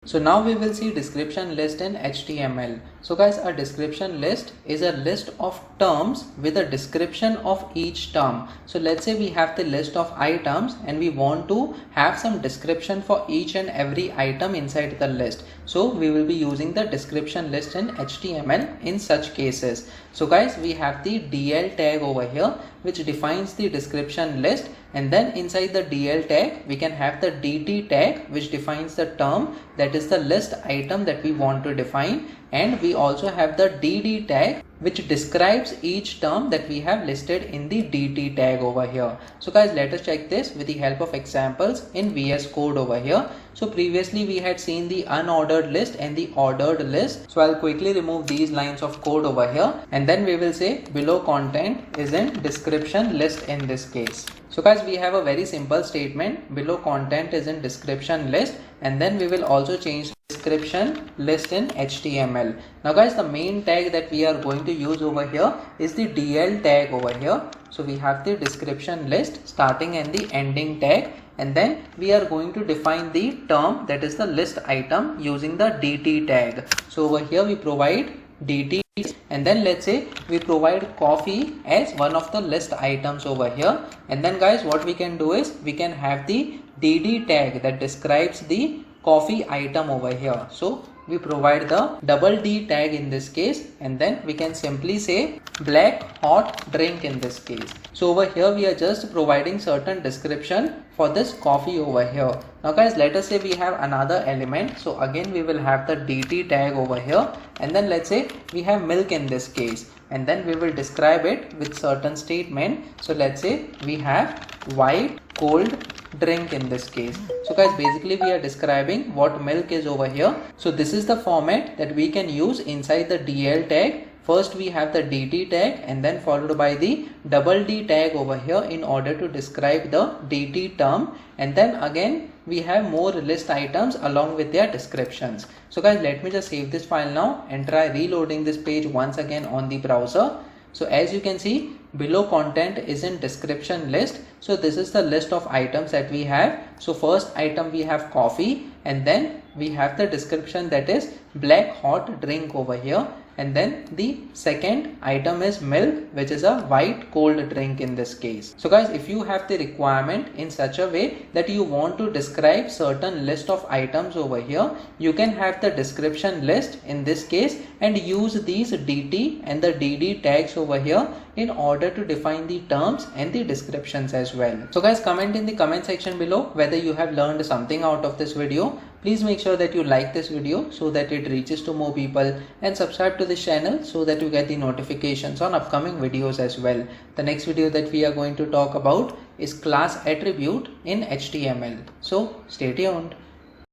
So now we will see description list in HTML. So guys, a description list is a list of terms with a description of each term. So let's say we have the list of items and we want to have some description for each and every item inside the list. So we will be using the description list in HTML in such cases. So guys, we have the DL tag over here which defines the description list, and then inside the DL tag we can have the DT tag which defines the term, that is the list item that we want to define, and we also have the DD tag which describes each term that we have listed in the DT tag over here. So guys, let us check this with the help of examples in VS Code over here. So previously we had seen the unordered list and the ordered list. So I'll quickly remove these lines of code over here, and then we will say below content is in description list in this case. So guys, we have a very simple statement, below content is in description list, and then we will also change description list in HTML. Now guys, the main tag that we are going to use over here is the DL tag over here. So we have the description list starting and the ending tag, and then we are going to define the term, that is the list item, using the DT tag. So over here we provide DT, and then let's say we provide coffee as one of the list items over here, and then guys, what we can do is we can have the DD tag that describes the coffee item over here. So we provide the double D tag in this case, and then we can simply say black hot drink in this case. So over here we are just providing certain description for this coffee over here. Now guys, let us say we have another element. So again we will have the DT tag over here, and then let's say we have milk in this case, and then we will describe it with certain statement. So let's say we have white cold drink in this case. So guys, basically we are describing what milk is over here. So this is the format that we can use inside the DL tag. First we have the DT tag and then followed by the double D tag over here in order to describe the DT term, and then again we have more list items along with their descriptions. So guys, let me just save this file now and try reloading this page once again on the browser. So as you can see, below content is in description list. So this is the list of items that we have. So first item we have coffee, and then we have the description, that is black hot drink over here, and then the second item is milk, which is a white cold drink in this case. So guys, if you have the requirement in such a way that you want to describe certain list of items over here, you can have the description list in this case and use these DT and the DD tags over here in order to define the terms and the descriptions as well. So guys, comment in the comment section below whether you have learned something out of this video. Please make sure that you like this video so that it reaches to more people, and subscribe to this channel so that you get the notifications on upcoming videos as well. The next video that we are going to talk about is class attribute in HTML. So stay tuned.